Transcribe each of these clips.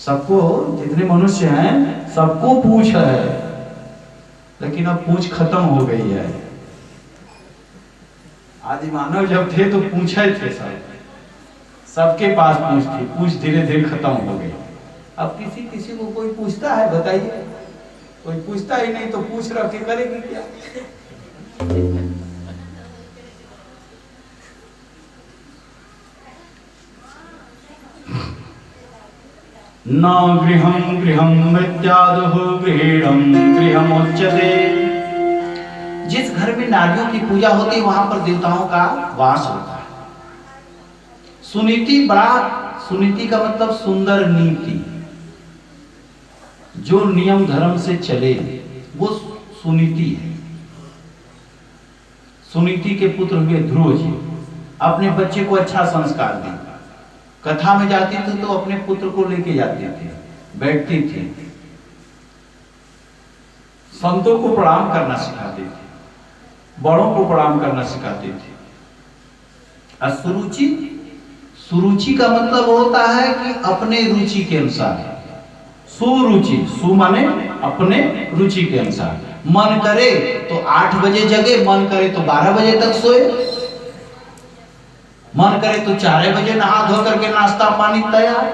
सबको, जितने मनुष्य हैं सबको पूछ है, लेकिन अब पूछ खत्म हो गई है। आदि मानव जब थे तो पूछे थे, सबके पास पूछ थी, पूछ धीरे धीरे खत्म हो गई। अब किसी को कोई पूछता है? बताइए, कोई पूछता ही नहीं, तो पूछ रख के करेगी क्या? न गृहं गृहं विद्यादुः गृहीणं गृहमुच्यते। जिस घर में नारियों की पूजा होती है वहां पर देवताओं का वास होता है। सुनीति, बड़ा सुनीति का मतलब सुंदर नीति, जो नियम धर्म से चले वो सुनीति है। सुनीति के पुत्र हुए ध्रुव जी, अपने बच्चे को अच्छा संस्कार दें। कथा में जाती थी तो अपने पुत्र को लेके जाती थी, बैठती थी, संतों को प्रणाम करना सिखाती थी, बड़ों को प्रणाम करना सिखाती थी। और सुरुचि, सुरुचि का मतलब होता है कि अपने रुचि के अनुसार। सुरुचि, सु माने अपने रुचि के अनुसार। मन करे तो 8 बजे जगे, मन करे तो 12 बजे तक सोए, मन करे तो 4 बजे नहा धो करके नाश्ता पानी तैयार।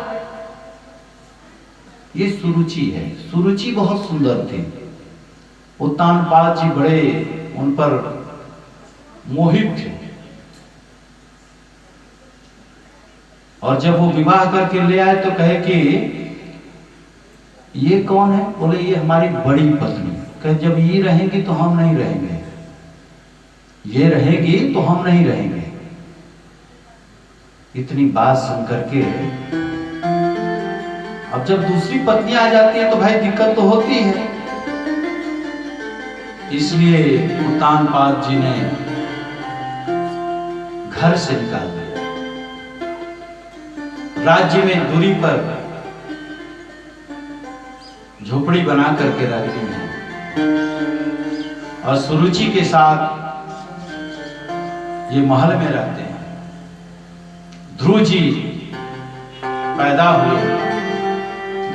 ये सुरुचि है। सुरुचि बहुत सुंदर थी। उत्तानपाद जी बड़े उन पर मोहित थे, और जब वो विवाह करके ले आए तो कहे कि ये कौन है? बोले ये हमारी बड़ी पत्नी। कहे जब ये रहेगी तो हम नहीं रहेंगे, ये रहेगी तो हम नहीं रहेंगे। इतनी बात सुन करके अब जब दूसरी पत्नी आ जाती है तो भाई दिक्कत तो होती है। इसलिए उत्तानपाद जी ने घर से निकाल दिया। राज्य में दूरी पर झोपड़ी बना करके रहती हैं और सुरुचि के साथ ये महल में रहते हैं। ध्रुव जी पैदा हुए,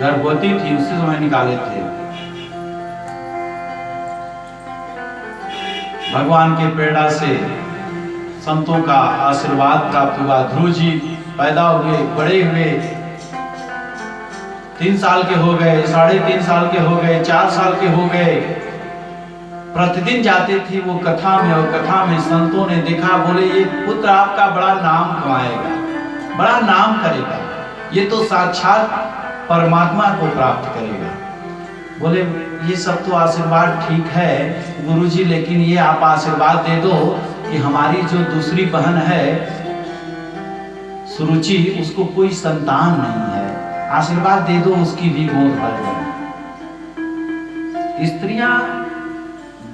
गर्भवती थी, उसी समय निकाले थे। भगवान के प्रेरणा से संतों का आशीर्वाद प्राप्त हुआ। ध्रुव जी पैदा हुए, बड़े हुए, 3 साल के हो गए, 3.5 साल के हो गए, 4 साल के हो गए। प्रतिदिन जाते थे वो कथा में, और कथा में संतों ने देखा, बोले ये पुत्र आपका बड़ा नाम कमाएगा, बड़ा नाम करेगा, ये तो साक्षात परमात्मा को प्राप्त करेगा। बोले ये सब तो आशीर्वाद ठीक है गुरुजी, लेकिन ये आप आशीर्वाद दे दो कि हमारी जो दूसरी बहन है सुरुचि, उसको कोई संतान नहीं है, आशीर्वाद दे दो उसकी भी गोद भर जाए। स्त्रियां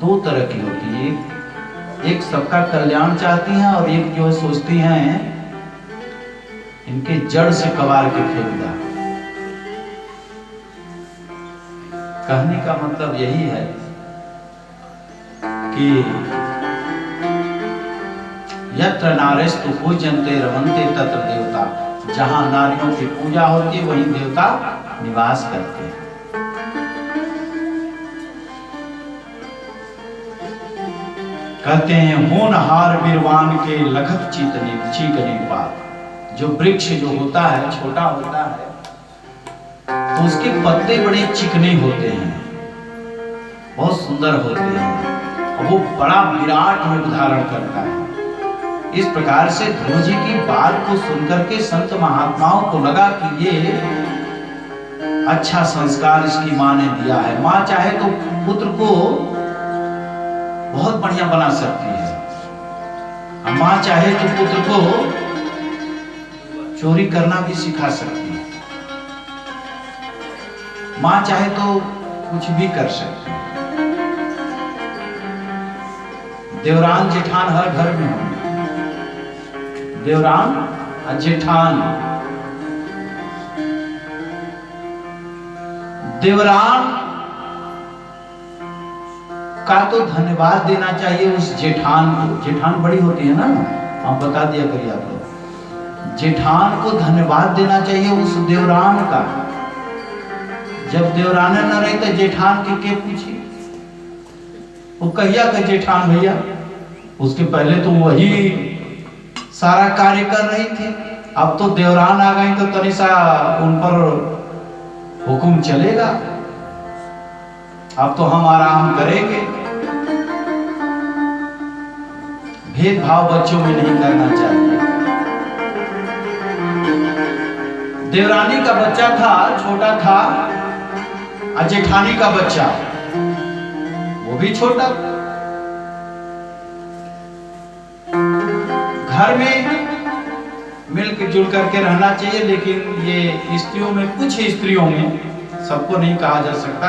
2 तरह की होती है, एक सबका कल्याण चाहती हैं और एक जो सोचती हैं इनके जड़ से कबाड़ के फेंक दिया। कहने का मतलब यही है कि यत्र नारेस्तु पूज्यन्ते रमन्ते तत्र देवता, जहां नारियों की पूजा होती है वहीं देवता निवास करते हैं। कहते हैं होनहार बिरवान के लखत चीकने पात। जो वृक्ष जो होता है छोटा होता है तो उसके पत्ते बड़े चिकने होते हैं, बहुत सुंदर होते हैं, और वो बड़ा विराट रूप धारण करता है। इस प्रकार से ध्रुव जी की बात को सुनकर के संत महात्माओं को लगा कि ये अच्छा संस्कार इसकी माँ ने दिया है। माँ चाहे तो पुत्र को बहुत बढ़िया बना सकती है, माँ चाहे तो पुत्र को चोरी करना भी सिखा सकती है, माँ चाहे तो कुछ भी कर सकती है। देवरान जेठान हर घर में होंगे, देवरान और जेठान। देवरान का तो धन्यवाद देना चाहिए उस जेठान को। जेठान बड़ी होती है ना, आप बता दिया करिए आप लोग। जेठान को धन्यवाद देना चाहिए उस देवरान का जब देवराने न रही तो जेठान के पूछी, वो कहिया के जेठान भैया, उसके पहले तो वही सारा कार्य कर रही थी, अब तो देवरान आ गई तो तनिसा उन पर हुक्म चलेगा, अब तो हम आराम करेंगे। भेदभाव बच्चों में नहीं करना चाहिए। देवरानी का बच्चा था, छोटा था, और जेठानी का बच्चा वो भी छोटा। घर में मिलजुल करके रहना चाहिए, लेकिन ये स्त्रियों में, कुछ स्त्रियों में, सबको नहीं कहा जा सकता,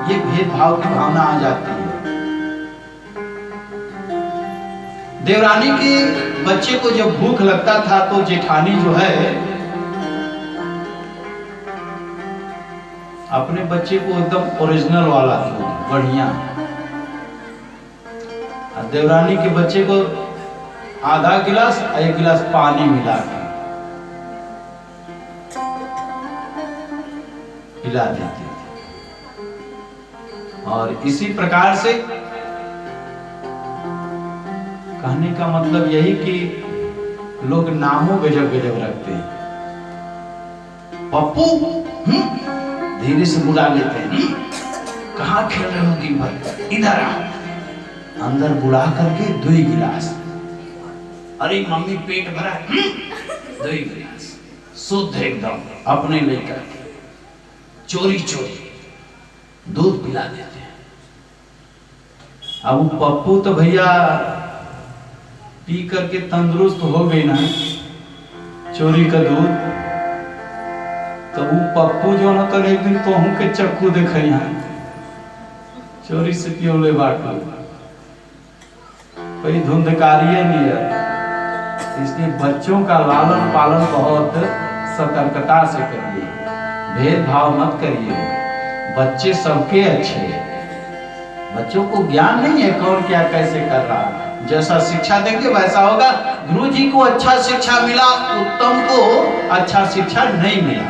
ये भेदभाव की भावना आ जाती है। देवरानी के बच्चे को जब भूख लगता था तो जेठानी जो है अपने बच्चे को एकदम ओरिजिनल वाला दूध बढ़िया, देवरानी के बच्चे को आधा गिलास 1 गिलास पानी मिला के पिला देती थी। और इसी प्रकार से कहने का मतलब यही कि लोग नामों गजब गजब रखते हैं। पप्पू धीरे से बुला लेते हैं, कहाँ खेल रहे हो दिन भर, इधर आ, अंदर बुला करके 2 गिलास, अरे मम्मी पेट भरा, 2 गिलास शुद्ध एकदम अपने लेकर चोरी चोरी दूध पिला देते हैं। अब पप्पू तो भैया पी करके तंदुरुस्त हो गई ना चोरी का दूध, तो वो पप्पू जो ना तो एक दिन तोहू के चक्कू देखे यहाँ चोरी से पियोले बाटो, कोई धुंधकारी नहीं है। इसलिए बच्चों का लालन पालन बहुत सतर्कता से करिए, भेदभाव मत करिए। बच्चे सबके अच्छे हैं, बच्चों को ज्ञान नहीं है कौन क्या कैसे कर रहा है, जैसा शिक्षा देंगे वैसा होगा। गुरु जी को अच्छा शिक्षा मिला, उत्तम को अच्छा शिक्षा नहीं मिला,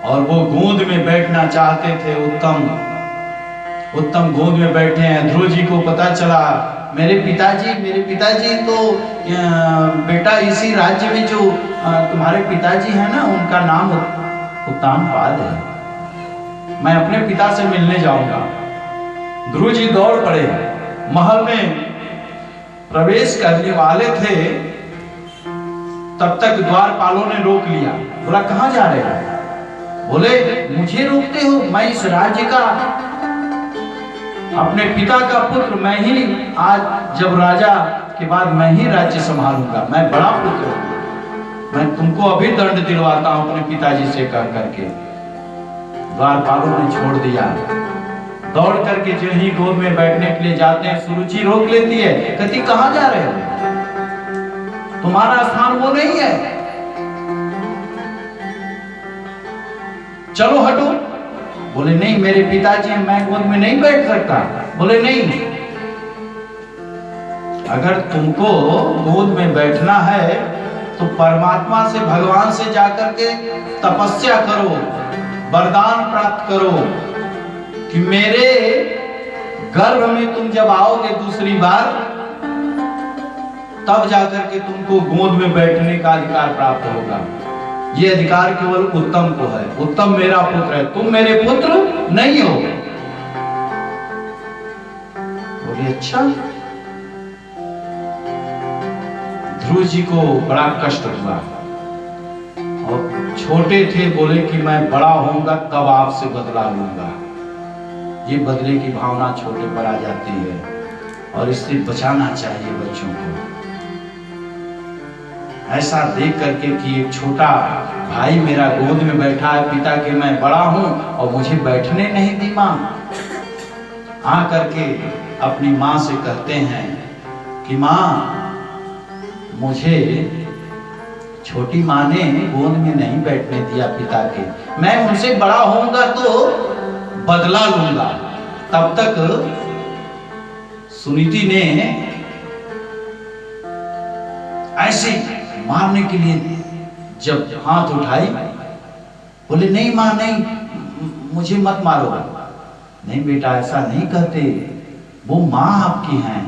और वो गोद में बैठना चाहते थे। उत्तम गोद में बैठे हैं। ध्रुव जी को पता चला मेरे पिताजी तो बेटा इसी राज्य में जो तुम्हारे पिताजी हैं ना, उनका नाम उत्तानपाद है, मैं अपने पिता से मिलने जाऊंगा। ध्रुव जी दौड़ पड़े, महल में प्रवेश करने वाले थे, तब तक द्वारपालों ने रोक लिया। बोला कहां जा रहे हो? बोले मुझे रोकते हो, मैं इस राज्य का, अपने पिता का पुत्र, मैं ही आज जब राजा के बाद मैं ही राज्य संभालूंगा, मैं बड़ा पुत्र हूं, मैं तुमको अभी दंड दिलवाता हूं अपने पिताजी से कह करके। द्वारपालों ने छोड़ दिया। दौड़ करके जो ही गोद में बैठने के लिए जाते हैं, सुरुचि रोक लेती है, कहती कहां जा रहे हो, तुम्हारा स्थान वो नहीं है, चलो हटो। बोले नहीं मेरे पिताजी हैं, मैं गोद में नहीं बैठ सकता। बोले नहीं, अगर तुमको गोद में बैठना है तो परमात्मा से, भगवान से जाकर के तपस्या करो, वरदान प्राप्त करो कि मेरे गर्भ में तुम जब आओगे दूसरी बार, तब जाकर के तुमको गोद में बैठने का अधिकार प्राप्त होगा। ये अधिकार केवल उत्तम को है। उत्तम मेरा पुत्र है, तुम मेरे पुत्र नहीं हो। बोले अच्छा। ध्रुव जी को बड़ा कष्ट हुआ, और छोटे थे, बोले कि मैं बड़ा होऊंगा तब आपसे बदला लूंगा। ये बदले की भावना छोटे पर आ जाती है, और इससे बचाना चाहिए बच्चों को। ऐसा देख करके कि एक छोटा भाई मेरा गोद में बैठा है, पिता के मैं बड़ा हूं और मुझे बैठने नहीं दी मां, आ करके अपनी मां से कहते हैं कि मां, मुझे छोटी मां ने गोद में नहीं बैठने दिया पिता के, मैं उनसे बड़ा होऊंगा तो बदला लूंगा। तब तक सुनीति ने ऐसे मारने के लिए जब हाथ उठाई बोले नहीं माँ नहीं, मुझे मत मारो। नहीं बेटा ऐसा नहीं कहते, वो माँ आपकी हैं।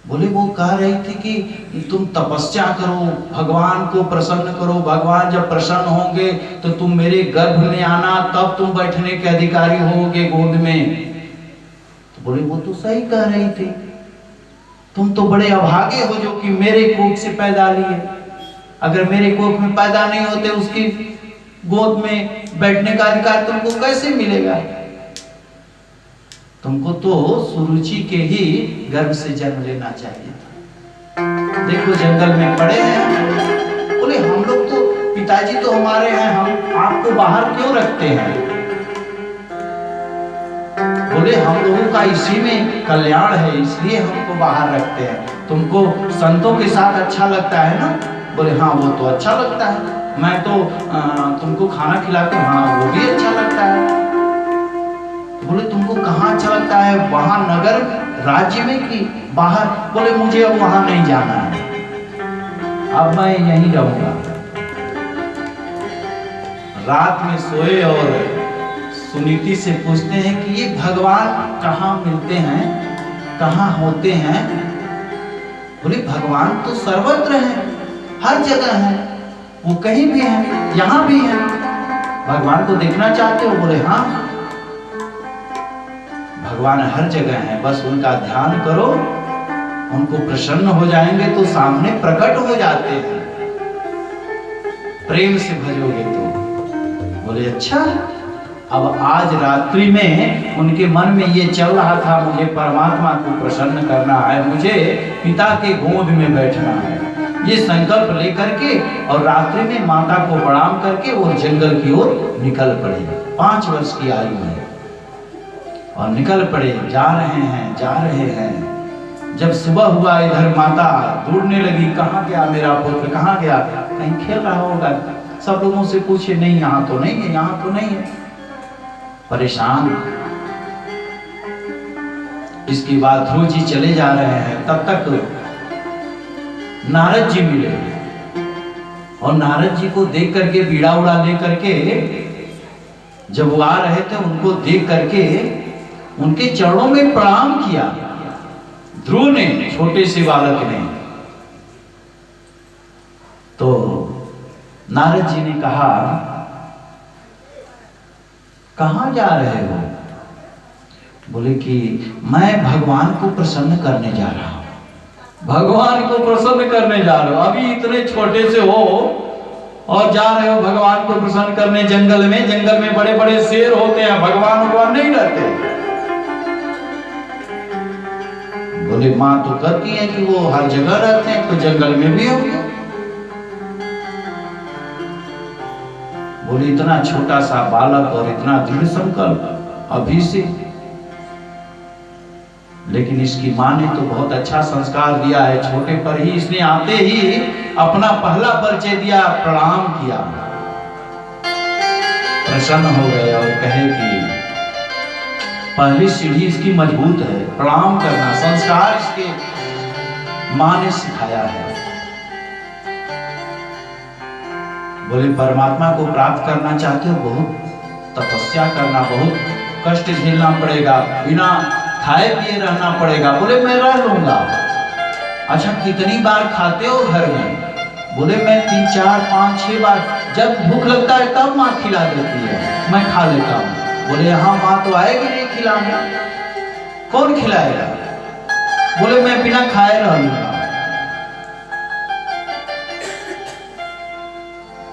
बोले वो कह रही थी कि तुम तपस्या करो, भगवान को प्रसन्न करो, भगवान जब प्रसन्न होंगे तो तुम मेरे गर्भ में आना, तब तुम बैठने के अधिकारी होगे गोद में। तो बोले वो तो सही कह रही थी, तुम तो बड़े अभागे हो जो कि मेरे कोख से पैदा लिए। अगर मेरे कोख में पैदा नहीं होते उसकी गोद में बैठने का अधिकार तुमको कैसे मिलेगा? तुमको तो सुरुचि के ही गर्भ से जन्म लेना चाहिए था। देखो जंगल में पड़े हैं। बोले हम लोग तो, पिताजी तो हमारे हैं, हम आपको बाहर क्यों रखते हैं? बोले हम लोगों का इसी में कल्याण है, इसलिए हमको बाहर रखते हैं। तुमको संतों के साथ अच्छा लगता है ना? बोले हाँ वो तो अच्छा लगता है, मैं तो तुमको खाना खिलाता हूँ, हाँ वो भी अच्छा लगता है। बोले तुमको कहाँ अच्छा लगता है, वहां नगर राज्य में कि बाहर? बोले मुझे अब वहां नहीं जाना है, अब मैं यहीं रहूंगा। रात में सोए और सुनीति से पूछते हैं कि ये भगवान कहाँ मिलते हैं, कहाँ होते हैं? बोले भगवान तो सर्वत्र हैं, हर जगह हैं, वो कहीं भी हैं, यहाँ भी हैं। भगवान को देखना चाहते हो? बोले हाँ भगवान हर जगह है, बस उनका ध्यान करो, उनको प्रसन्न हो जाएंगे तो सामने प्रकट हो जाते हैं, प्रेम से भजोगे तो। बोले अच्छा। अब आज रात्रि में उनके मन में ये चल रहा था, मुझे परमात्मा को प्रसन्न करना है, मुझे पिता के गोद में बैठना है, ये संकल्प लेकर के और रात्रि में माता को प्रणाम करके वो जंगल की ओर निकल पड़े। 5 वर्ष की आयु है और निकल पड़े, जा रहे हैं। जब सुबह हुआ इधर माता ढूंढने लगी, कहाँ गया मेरा पुत्र, कहाँ गया? कहीं खेल रहा होगा। सब लोगों से पूछे, नहीं यहाँ तो नहीं है, यहाँ तो नहीं है। परेशान। इसके बाद ध्रुव जी चले जा रहे हैं, तब तक नारद जी मिले और नारद जी को देख करके बीड़ा उड़ा ले करके जब वो आ रहे थे, उनको देख करके उनके चरणों में प्रणाम किया ध्रुव ने, छोटे से बालक ने। तो नारद जी ने कहा कहां जा रहे हो? बोले कि मैं भगवान को प्रसन्न करने जा रहा हूं। भगवान को प्रसन्न करने जा रहे हो? अभी इतने छोटे से हो और जा रहे हो भगवान को प्रसन्न करने जंगल में? जंगल में बड़े बड़े शेर होते हैं, भगवान नहीं रहते। बोले माँ तो कहती है कि वो हर जगह रहते हैं, तो जंगल में भी होंगे। बोले इतना छोटा सा बालक और इतना दृढ़ संकल्प अभी से। लेकिन इसकी माँ ने तो बहुत अच्छा संस्कार दिया है, छोटे पर ही इसने आते ही अपना पहला परिचय दिया, प्रणाम किया, प्रसन्न हो गए और कहे कि पहली सीढ़ी इसकी मजबूत है, प्रणाम करना संस्कार इसके माँ ने सिखाया है। बोले परमात्मा को प्राप्त करना चाहते हो, बहुत तपस्या करना, बहुत कष्ट झेलना पड़ेगा, बिना खाए पिए रहना पड़ेगा। बोले मैं रह लूंगा। अच्छा कितनी बार खाते हो घर में? बोले मैं 3, 4, 5, 6 बार, जब भूख लगता है तब माँ खिला देती है, मैं खा लेता हूँ। बोले हाँ माँ तो आएगी नहीं खिलाने, कौन खिलाएगा? बोले मैं बिना खाए रह लूंगा।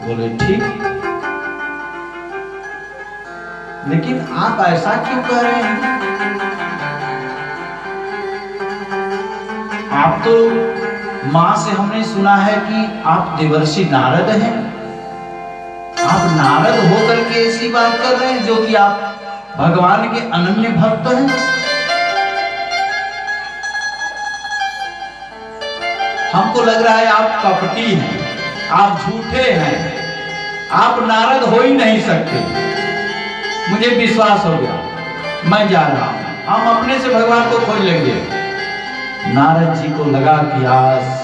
बोले ठीक, लेकिन आप ऐसा क्यों कह रहे हैं? आप तो माँ से हमने सुना है कि आप देवर्षि नारद हैं, आप नारद होकर के ऐसी बात कर रहे हैं जो कि आप भगवान के अनन्य भक्त हैं। हमको लग रहा है आप कपटी हैं, आप झूठे हैं, आप नारद हो ही नहीं सकते। मुझे विश्वास हो गया, मैं जा रहा हूं, हम अपने से भगवान को खोज लेंगे। नारद जी को लगा कि आज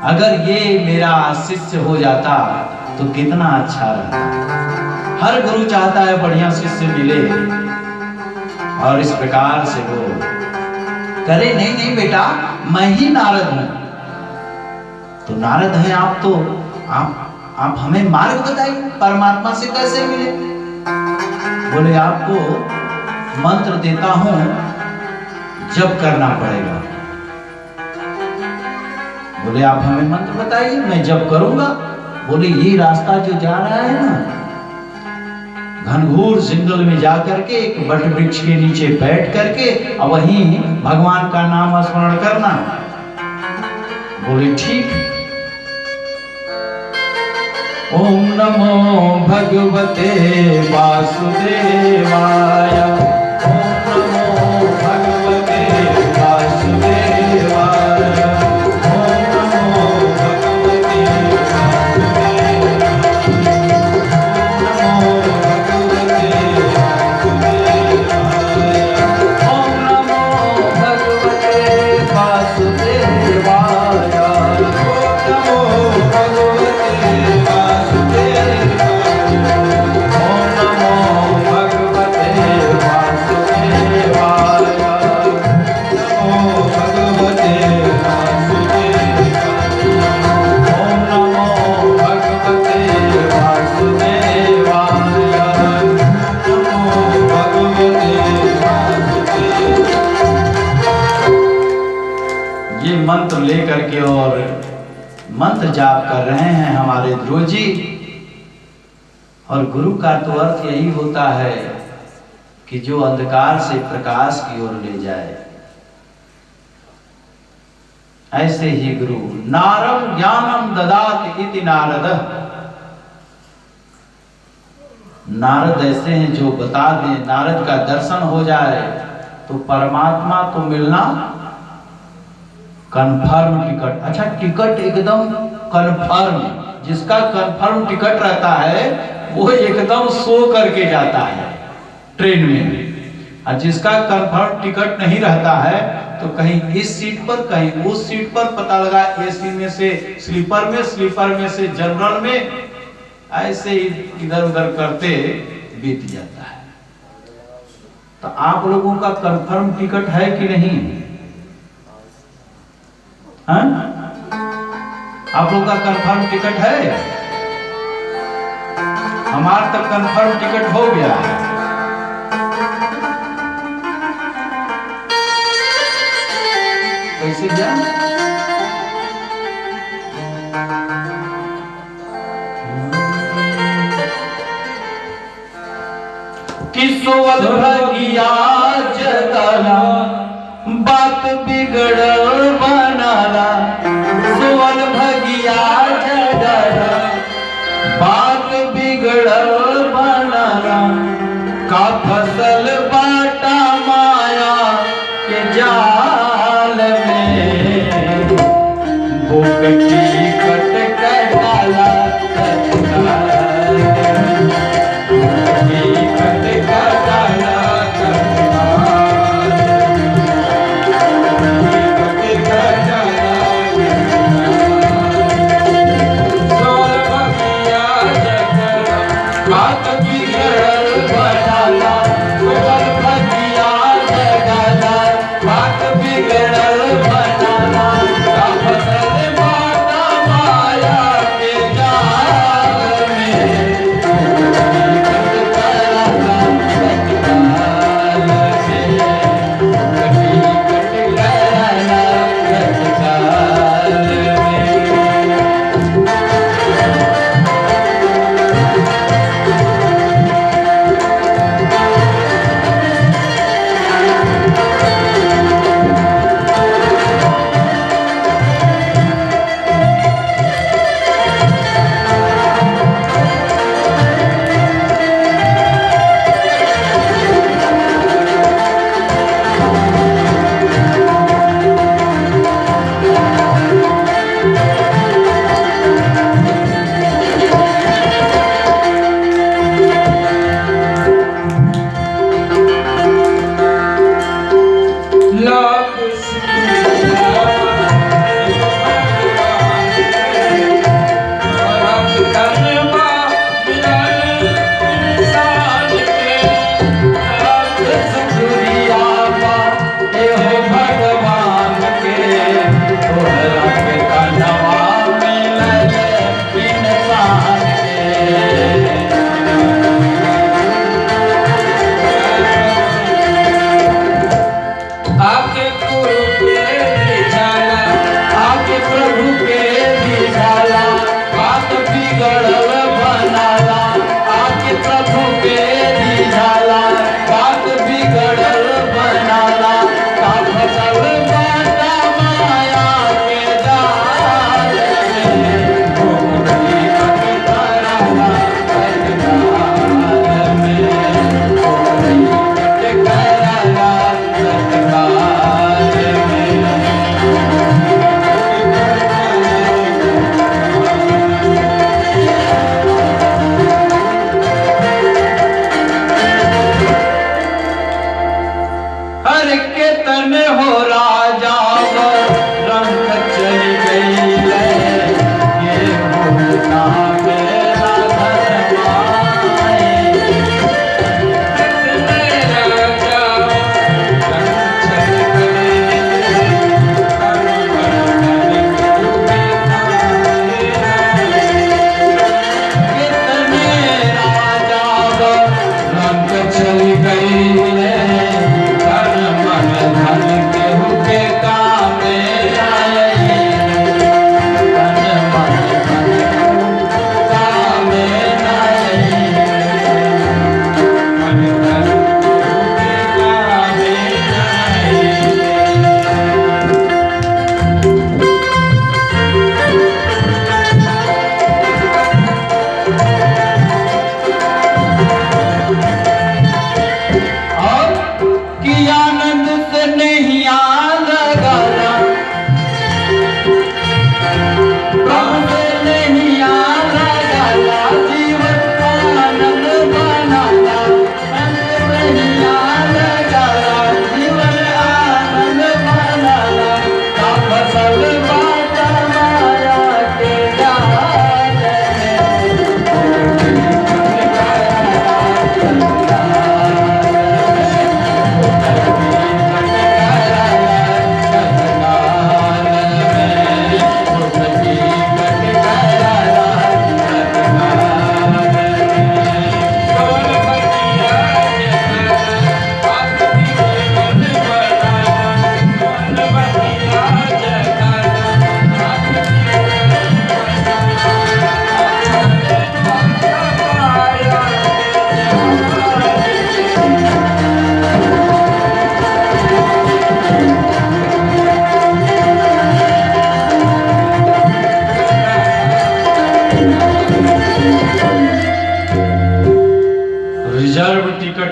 अगर ये मेरा शिष्य हो जाता तो कितना अच्छा रहता है। हर गुरु चाहता है बढ़िया शिष्य मिले और इस प्रकार से वो करे, नहीं नहीं बेटा मैं ही नारद हूं। तो नारद है आप, तो आप हमें मार्ग बताइए, परमात्मा से कैसे मिले। बोले आपको मंत्र देता हूं, जप करना पड़ेगा। बोले आप हमें मंत्र बताइए, मैं जप करूंगा। बोले ये रास्ता जो जा रहा है ना, घनघोर जंगल में जाकर के एक बट वृक्ष के नीचे बैठ करके और वहीं भगवान का नाम स्मरण करना। बोले ठीक। ओम नमो भगवते वासुदेवाय, ओम नमो भगवते वासुदेवाय, ओम नमो भगवते मंत्र लेकर के और मंत्र जाप कर रहे हैं हमारे ध्रुव जी। और गुरु का तो अर्थ यही होता है कि जो अंधकार से प्रकाश की ओर ले जाए। ऐसे ही गुरु नारम ज्ञानम ददात इति नारद। नारद ऐसे हैं जो बता दें, नारद का दर्शन हो जाए तो परमात्मा को मिलना कन्फर्म टिकट। अच्छा टिकट एकदम कन्फर्म, जिसका कन्फर्म टिकट रहता है वो एकदम सो करके जाता है ट्रेन में, और जिसका कन्फर्म टिकट नहीं रहता है तो कहीं इस सीट पर कहीं उस सीट पर, पता लगा एसी में से स्लीपर में, स्लीपर में से जनरल में, ऐसे इधर उधर करते बीत जाता है। तो आप लोगों का कन्फर्म टिकट है कि नहीं? हाँ? आप लोग का कंफर्म टिकट है? हमारा तो कंफर्म टिकट हो गया है। कैसे गया? किसोवल भगिया जगला, बात बिगड़ बनाला। सुवन भगिया जगला, बात बिगड़ बनाला। का फसल बाटा माया के जाल में, बुकटी कट कटाला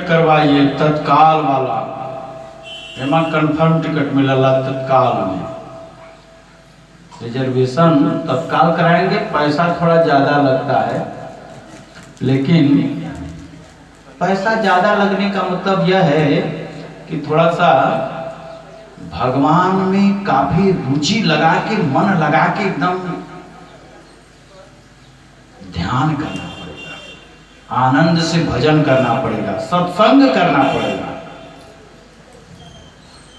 टिकट करवाइए तत्काल वाला, एमा कंफर्म टिकट मिलला तत्काल में। रिजर्वेशन तत्काल कराएंगे, पैसा थोड़ा ज्यादा लगता है, लेकिन पैसा ज्यादा लगने का मतलब यह है कि थोड़ा सा भगवान में काफी रुचि लगा के, मन लगा के एकदम ध्यान करना पड़ेगा, आनंद से भजन करना पड़ेगा, सत्संग करना पड़ेगा।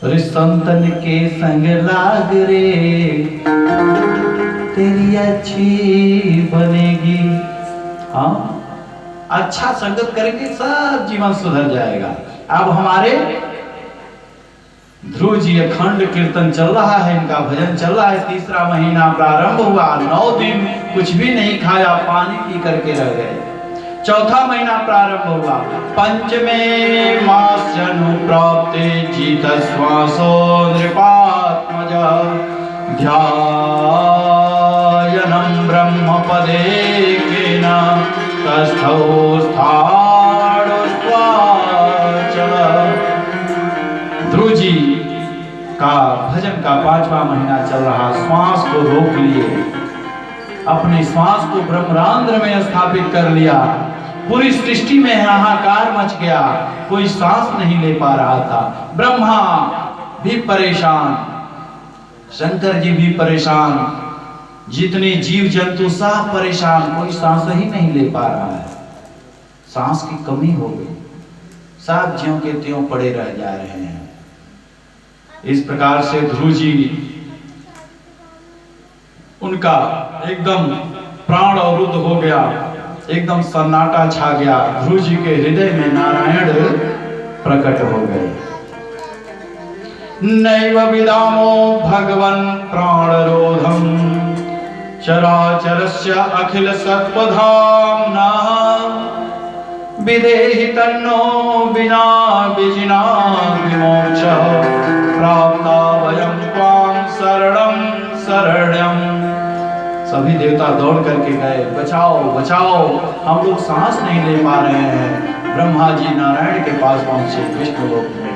अरे संतन के संग लाग रे तेरी अच्छी बनेगी। हाँ, अच्छा संगत करेंगे सब जीवन सुधर जाएगा। अब हमारे ध्रुव जी अखंड कीर्तन चल रहा है, इनका भजन चल रहा है, तीसरा महीना प्रारंभ हुआ, 9 दिन कुछ भी नहीं खाया, पानी पी करके रह गए। चौथा महीना प्रारंभ हुआ, पंचमे मास्यनु प्राप्ते जीत श्वासो नृपात्मज ध्यायनं ब्रह्म पदेकेन तस्थौ स्थाणुस्त्वाचल। ध्रुव जी का भजन का 5वां महीना चल रहा, श्वास को रोक लिए, अपने श्वास को ब्रह्मांड में स्थापित कर लिया। पूरी सृष्टि में हाहाकार मच गया, कोई सांस नहीं ले पा रहा था। ब्रह्मा भी परेशान, शंकर जी भी परेशान, जितने जीव जंतु सब परेशान, कोई सांस ही नहीं ले पा रहा है, सांस की कमी हो गई, सब ज्यों के त्यों पड़े रह जा रहे हैं। इस प्रकार से ध्रुव जी, उनका एकदम प्राण अवरुद्ध हो गया, एकदम सन्नाटा छा गया। ध्रुव जी के हृदय में नारायण प्रकट हो गए। नैव विदामो भगवन् प्राणरोधम चराचरस्य अखिल सत्त्वधाम्ना विदेहि तन्नो बिना विजिना विमोक्ष प्राप्ता वयं त्वां शरणं शरण्यम्। सभी देवता दौड़ करके गए, बचाओ बचाओ, हम लोग सांस नहीं ले पा रहे हैं। ब्रह्मा जी नारायण के पास पहुंचे विष्णु लोक में।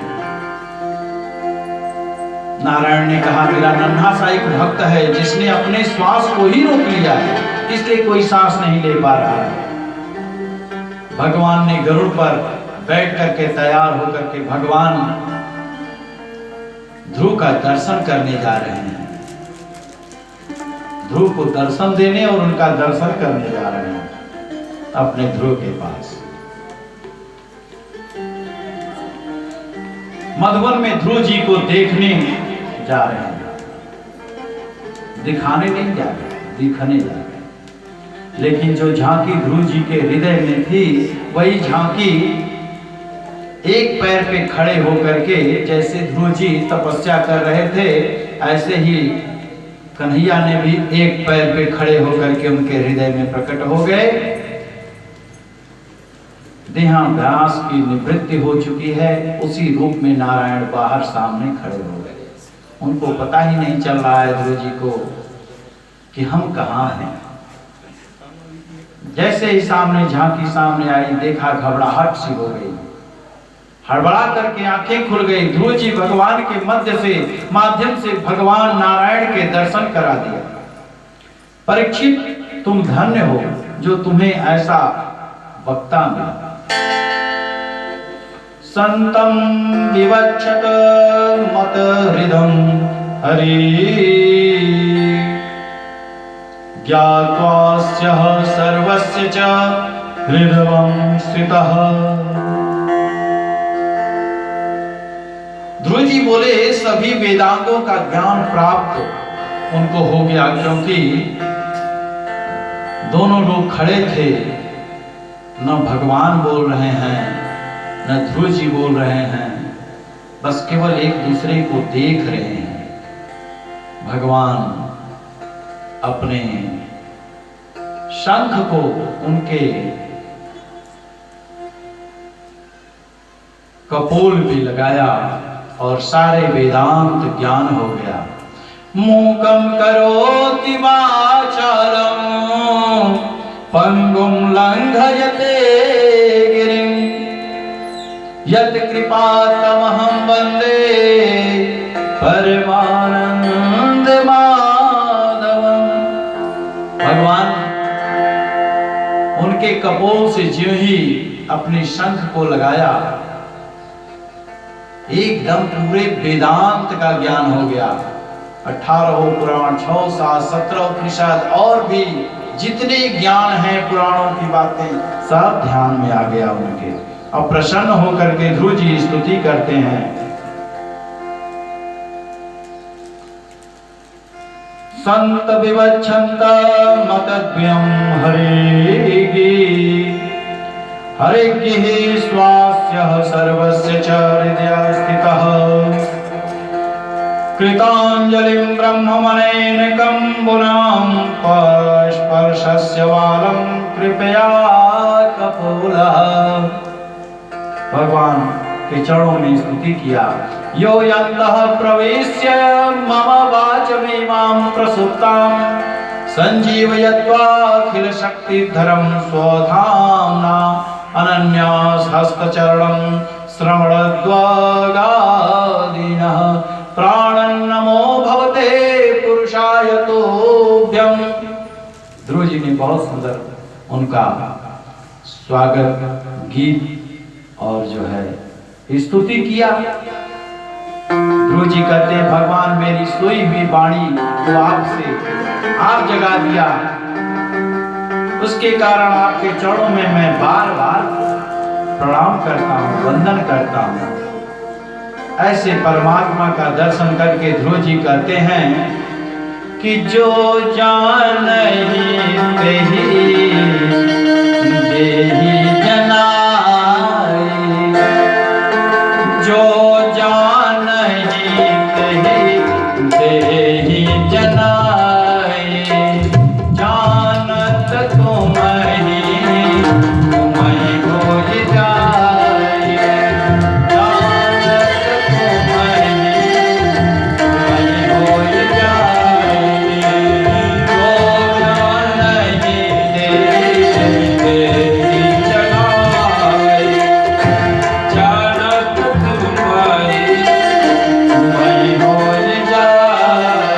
नारायण ने कहा, मेरा नन्हा सा एक भक्त है जिसने अपने श्वास को ही रोक लिया है, इसलिए कोई सांस नहीं ले पा रहा है। भगवान ने गरुड़ पर बैठ करके तैयार होकर के भगवान ध्रुव का दर्शन करने जा रहे हैं, ध्रुव को दर्शन देने और उनका दर्शन करने जा रहे हैं अपने ध्रुव के पास। मधुवन में ध्रुव जी को देखने जा रहे हैं, दिखाने नहीं जा रहे, दिखने जा रहे हैं। लेकिन जो झांकी ध्रुव जी के हृदय में थी, वही झांकी एक पैर पे खड़े होकर के, जैसे ध्रुव जी तपस्या कर रहे थे, ऐसे ही कन्हैया ने भी एक पैर पे खड़े होकर के उनके हृदय में प्रकट हो गए। देहाभ्यास की निवृत्ति हो चुकी है, उसी रूप में नारायण बाहर सामने खड़े हो गए। उनको पता ही नहीं चल रहा है ध्रुव जी को कि हम कहाँ हैं। जैसे ही सामने झांकी सामने आई, देखा घबराहट सी हो गई, हड़बड़ा करके आंखें खुल गई। ध्रुव जी भगवान के माध्यम से भगवान नारायण के दर्शन करा दिया। परीक्षित, तुम धन्य हो जो तुम्हें ऐसा वक्ता मिला। संतम विवक्षत मत हृदम हरि ज्ञात्वास्य सर्वस्य च हृदयं स्थितः। ध्रुव जी बोले, सभी वेदांतों का ज्ञान प्राप्त उनको हो गया, क्योंकि दोनों लोग खड़े थे, न भगवान बोल रहे हैं न ध्रुव जी बोल रहे हैं, बस केवल एक दूसरे को देख रहे हैं। भगवान अपने शंख को उनके कपोल पे लगाया और सारे वेदांत ज्ञान हो गया। मूकं करोति वाचालं पंगुं लंघयते गिरिं यत् कृपा तमहं वंदे परमानंद माधवम। भगवान उनके कपोल से ज्यों ही अपने शंख को लगाया, एकदम पूरे वेदांत का ज्ञान हो गया। 18 पुराण, 6 शास्त्र, 17 उपनिषद और भी जितने ज्ञान हैं पुराणों की बातें सब ध्यान में आ गया उनके। अब प्रसन्न होकर के ध्रुव जी स्तुति करते हैं। संत विवक्षन्त मतद्व्यं हरेगे हरेगे स्वास्य सर्वस्य च हृदय स्थितः कृतांजलिं ब्रह्ममनेन कंबुनां स्पर्शस्य वालं कृपया कपोलः। भगवान के चरणों में स्तुति किया। यो यन्तः प्रवेश्य मम वाचमिमां प्रसुप्तां संजीवयत्वा अखिल शक्तिधरं स्वधाम्ना अनन्यास हस्तचरणं श्रवणद्वागादीनः प्राणं नमो भवते पुरुषाय तुभ्यं। ध्रुव जी ने बहुत सुंदर उनका स्वागत गीत और जो है स्तुति किया। ध्रुव जी कहते हैं भगवान मेरी सोई हुई वाणी को आपसे आप जगा दिया, उसके कारण आपके चरणों में मैं बार बार प्रणाम करता हूँ, वंदन करता हूँ। ऐसे परमात्मा का दर्शन करके ध्रुव जी कहते हैं कि जो जान देही जनाई, जो जान देही जनाई, जानत तुम ही हो जाए, जानत तुम ही हो जाए, जो जान देही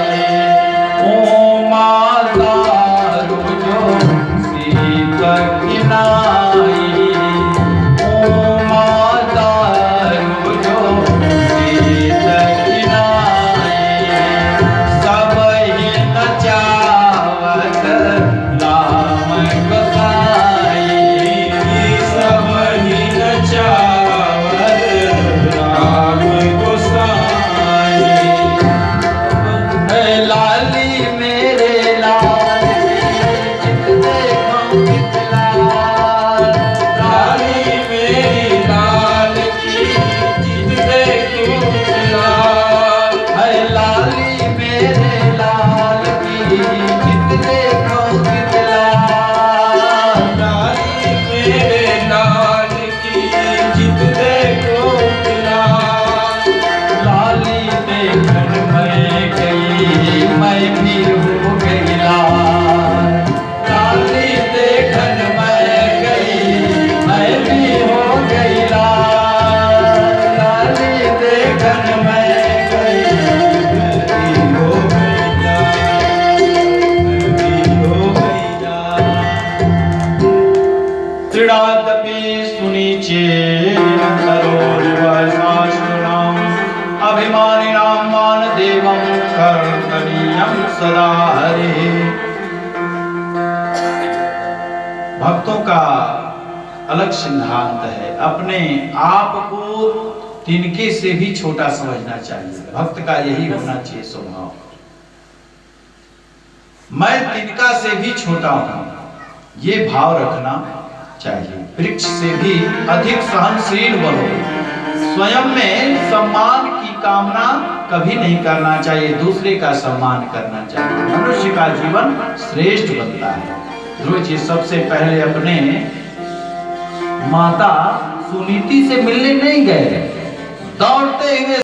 जनाई, जानत तुम अभिमानिनां मानदेवं कर्तनीयं सदा हरे। भक्तों का अलग सिद्धांत है, अपने आप को तिनके से भी छोटा समझना चाहिए। भक्त का यही होना चाहिए स्वभाव, मैं तिनका से भी छोटा हूं, ये भाव रखना चाहिए। वृक्ष से भी अधिक सहनशील बनो। स्वयं में सम्मान की कामना कभी नहीं करना चाहिए, दूसरे का सम्मान करना चाहिए। मनुष्य का जीवन श्रेष्ठ बनता है। ध्रुव जी सबसे पहले अपने माता सुनीति से मिलने नहीं गए, दौड़ते हुए